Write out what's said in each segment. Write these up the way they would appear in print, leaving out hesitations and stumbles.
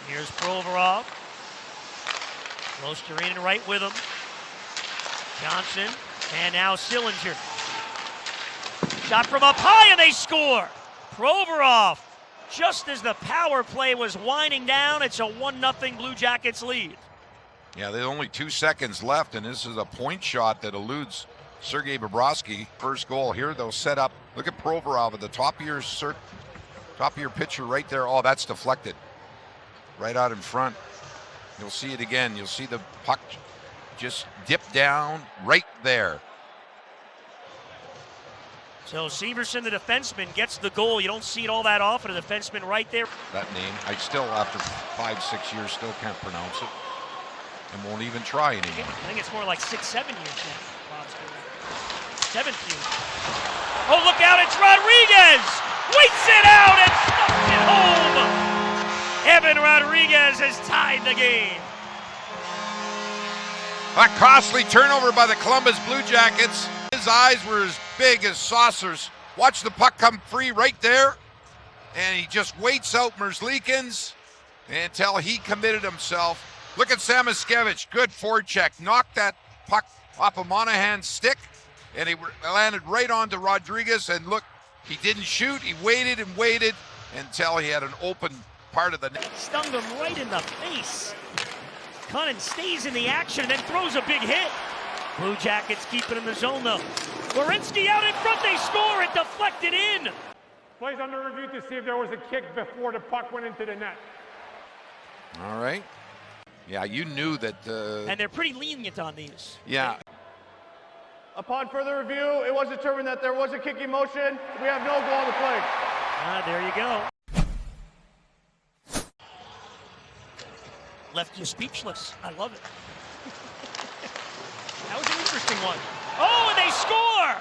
Here's Provorov. Losterinen right with him. Johnson, and now Sillinger. Shot from up high, and they score! Provorov, just as the power play was winding down, it's a 1-0 Blue Jackets lead. Yeah, there's only 2 seconds left, and this is a point shot that eludes Sergei Bobrovsky. First goal here, they'll set up. Look at Provorov at the top of your picture right there. Oh, that's deflected. Right out in front. You'll see it again. You'll see the puck just dip down right there. So Severson, the defenseman, gets the goal. You don't see it all that often. A defenseman right there. That name, I still, after 5-6 years, still can't pronounce it. And won't even try anymore. I think it's more like 6-7 years now. 7 years. Oh, look out, it's Rodriguez! Waits it out and puts it home! Evan Rodriguez has tied the game. A costly turnover by the Columbus Blue Jackets. His eyes were as big as saucers. Watch the puck come free right there. And he just waits out Merzlikins until he committed himself. Look at Samoskevich, good forecheck. Knocked that puck off of Monahan's stick, and he landed right onto Rodriguez. And look, he didn't shoot. He waited and waited until he had an open part of the net. Stung him right in the face. Cunnin stays in the action and then throws a big hit. Blue Jackets keep it in the zone though. Werenski out in front, they score, it deflected in. Plays under review to see if there was a kick before the puck went into the net. All right. Yeah, you knew that. And they're pretty lenient on these. Yeah. Upon further review, it was determined that there was a kicking motion. We have no goal on the play. There you go. Left you speechless. I love it. That was an interesting one. Oh, and they score!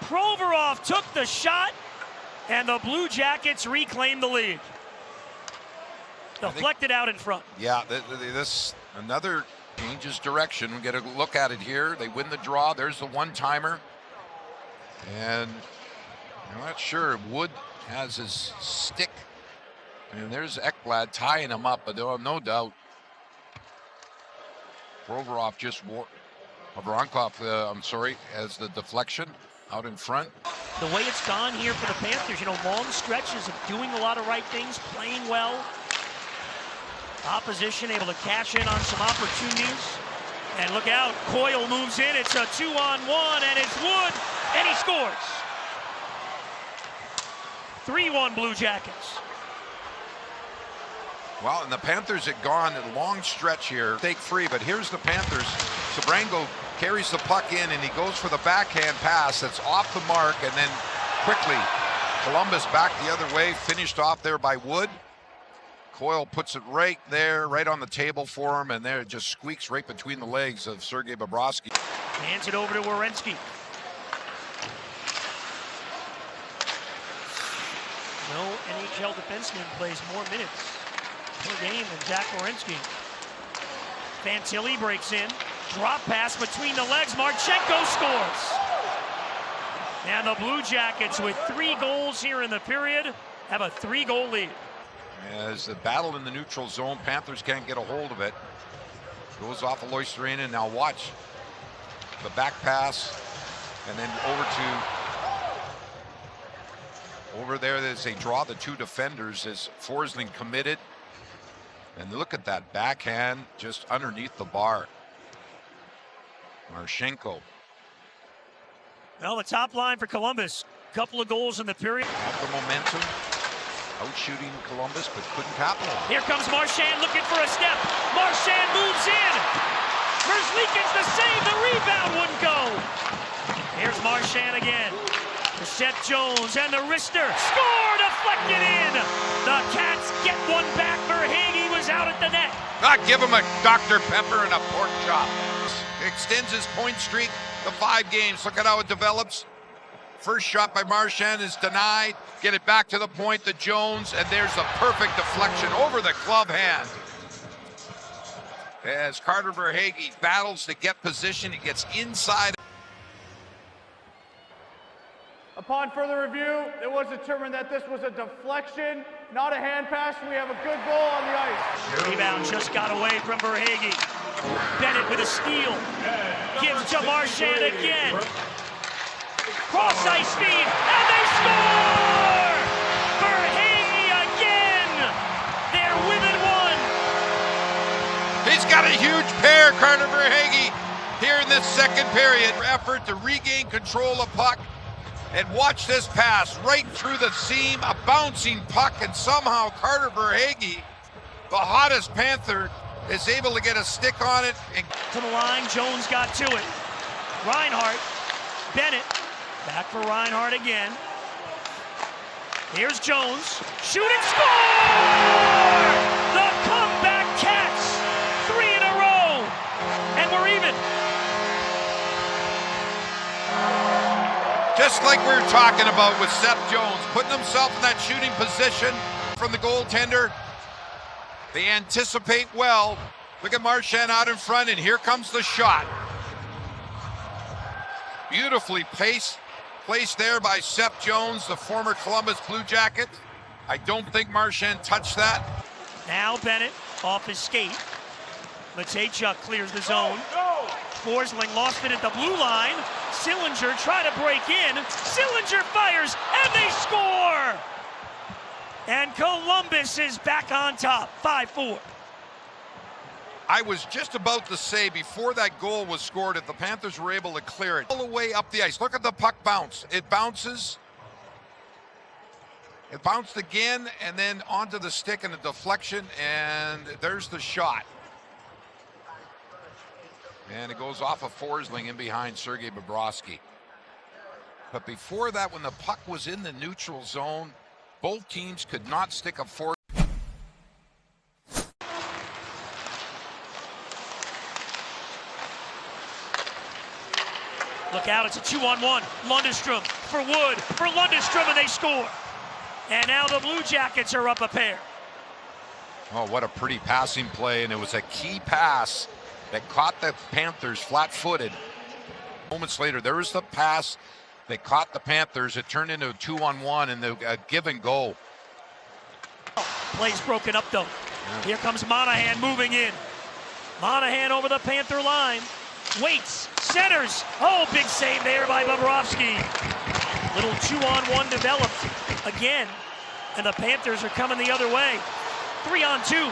Provorov took the shot, and the Blue Jackets reclaim the lead. Deflected out in front. Yeah, this another changes direction. We get a look at it here. They win the draw. There's the one-timer. And I'm not sure. Wood has his stick. And there's Ekblad tying him up, but no doubt Provorov just has the deflection out in front. The way it's gone here for the Panthers, long stretches of doing a lot of right things, playing well. Opposition able to cash in on some opportunities. And look out, Coyle moves in. It's a 2-on-1, and it's Wood, and he scores. 3-1 Blue Jackets. Well, and the Panthers had gone a long stretch here, take free, but here's the Panthers. Sabrango carries the puck in, and he goes for the backhand pass that's off the mark, and then quickly Columbus back the other way, finished off there by Wood. Coyle puts it right there, right on the table for him, and there it just squeaks right between the legs of Sergei Bobrovsky. Hands it over to Werenski. No NHL defenseman plays more minutes per game than Zach Werenski. Fantilli breaks in. Drop pass between the legs. Marchenko scores. And the Blue Jackets, with 3 goals here in the period, have a 3-goal lead. As the battle in the neutral zone, Panthers can't get a hold of it. Goes off of Loisterinen. Now watch the back pass, and then over there as they draw the 2 defenders as Forsling committed. And look at that backhand just underneath the bar. Marchenko. Well, the top line for Columbus. Couple of goals in the period. Have the momentum. Out shooting Columbus, but couldn't capitalize. Here comes Marchand looking for a step. Marchand moves in. Merzlikins the save. The rebound wouldn't go. Here's Marchand again. To Seth Jones and the wrister. Score! Deflected in. The Cats get one back. Verhaeghe was out at the net. Give him a Dr. Pepper and a pork chop. Extends his point streak to 5 games. Look at how it develops. First shot by Marchand is denied. Get it back to the point to Jones, and there's a perfect deflection over the glove hand. As Carter Verhaeghe battles to get position, he gets inside. Upon further review, it was determined that this was a deflection, not a hand pass. We have a good goal on the ice. Rebound just got away from Verhaeghe. Bennett with a steal. Gives to Marchand again. Cross ice speed, and they score! Verhaeghe again! They're within one. He's got a huge pair, Carter Verhaeghe, here in this second period. Effort to regain control of puck. And watch this pass right through the seam, a bouncing puck, and somehow Carter Verhaeghe, the hottest Panther, is able to get a stick on it. And to the line, Jones got to it. Reinhart, Bennett, back for Reinhart again. Here's Jones, shoot and score! The comeback Cats, 3 in a row, and we're even. just like we were talking about with Seth Jones, putting himself in that shooting position from the goaltender. They anticipate well. Look at Marchand out in front, and here comes the shot. Beautifully placed there by Seth Jones, the former Columbus Blue Jacket. I don't think Marchand touched that. Now Bennett off his skate. Matejchuk clears the zone. Forsling lost it at the blue line. Sillinger tried to break in. Sillinger fires, and they score! And Columbus is back on top, 5-4. I was just about to say, before that goal was scored, if the Panthers were able to clear it all the way up the ice. Look at the puck bounce. It bounces. It bounced again, and then onto the stick and a deflection, and there's the shot. And it goes off of Forsling in behind Sergei Bobrovsky. But before that, when the puck was in the neutral zone, both teams could not stick a force. Look out, it's a 2-on-1. Lundestrom for Wood, for Lundestrom, and they score. And now the Blue Jackets are up a pair. Oh, what a pretty passing play, and it was a key pass that caught the Panthers flat-footed. Moments later, there was the pass that caught the Panthers. It turned into a 2-on-1 and a give and go. Play's broken up though. Yeah. Here comes Monahan moving in. Monahan over the Panther line. Waits, centers. Oh, big save there by Bobrovsky. Little 2-on-1 developed again. And the Panthers are coming the other way. 3-on-2.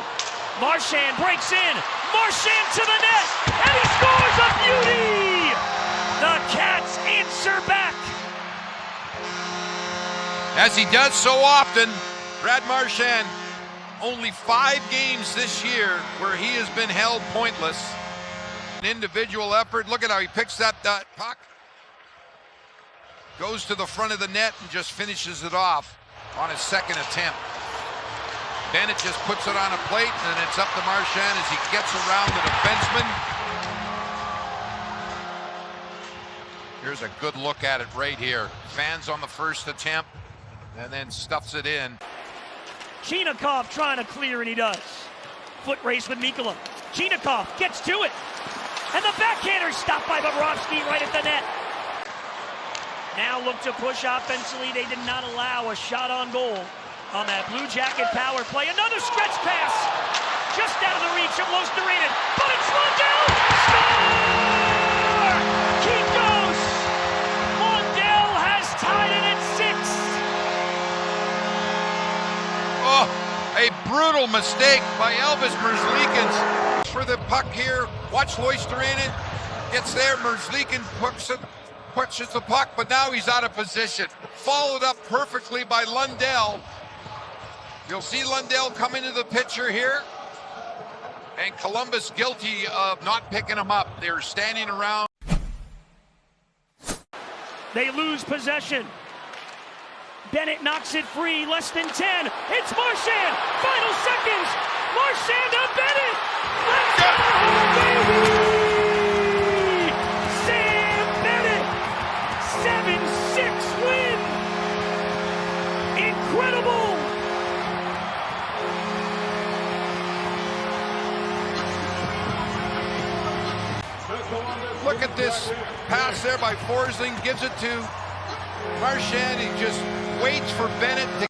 Marchand breaks in. Marchand to the net. And he scores a beauty! The Cats answer back. As he does so often, Brad Marchand, only 5 games this year where he has been held pointless. An individual effort. Look at how he picks that puck. Goes to the front of the net and just finishes it off on his second attempt. Bennett just puts it on a plate, and it's up to Marchand as he gets around the defenseman. Here's a good look at it right here. Fans on the first attempt, and then stuffs it in. Chinakhov trying to clear, and he does. Foot race with Mikula. Chinakhov gets to it. And the backhander stopped by Bobrovsky right at the net. Now look to push offensively. They did not allow a shot on goal on that Blue Jacket power play. Another stretch pass. Just out of the reach of Lostarinen. But it's Lundell! Score! Keep goes! Lundell has tied it at 6. Oh, a brutal mistake by Elvis Merzlikins for the puck here. Watch Lostarinen. Gets there. Merzlikins pushes the puck, but now he's out of position. Followed up perfectly by Lundell. You'll see Lundell come into the picture here. And Columbus guilty of not picking him up. They're standing around. They lose possession. Bennett knocks it free, less than 10. It's Marchand. Final seconds. Marchand to Bennett. Let's go, baby! Sam Bennett. 7-6 win. Incredible. Look at this pass there by Forsling. Gives it to Marchand, he just waits for Bennett to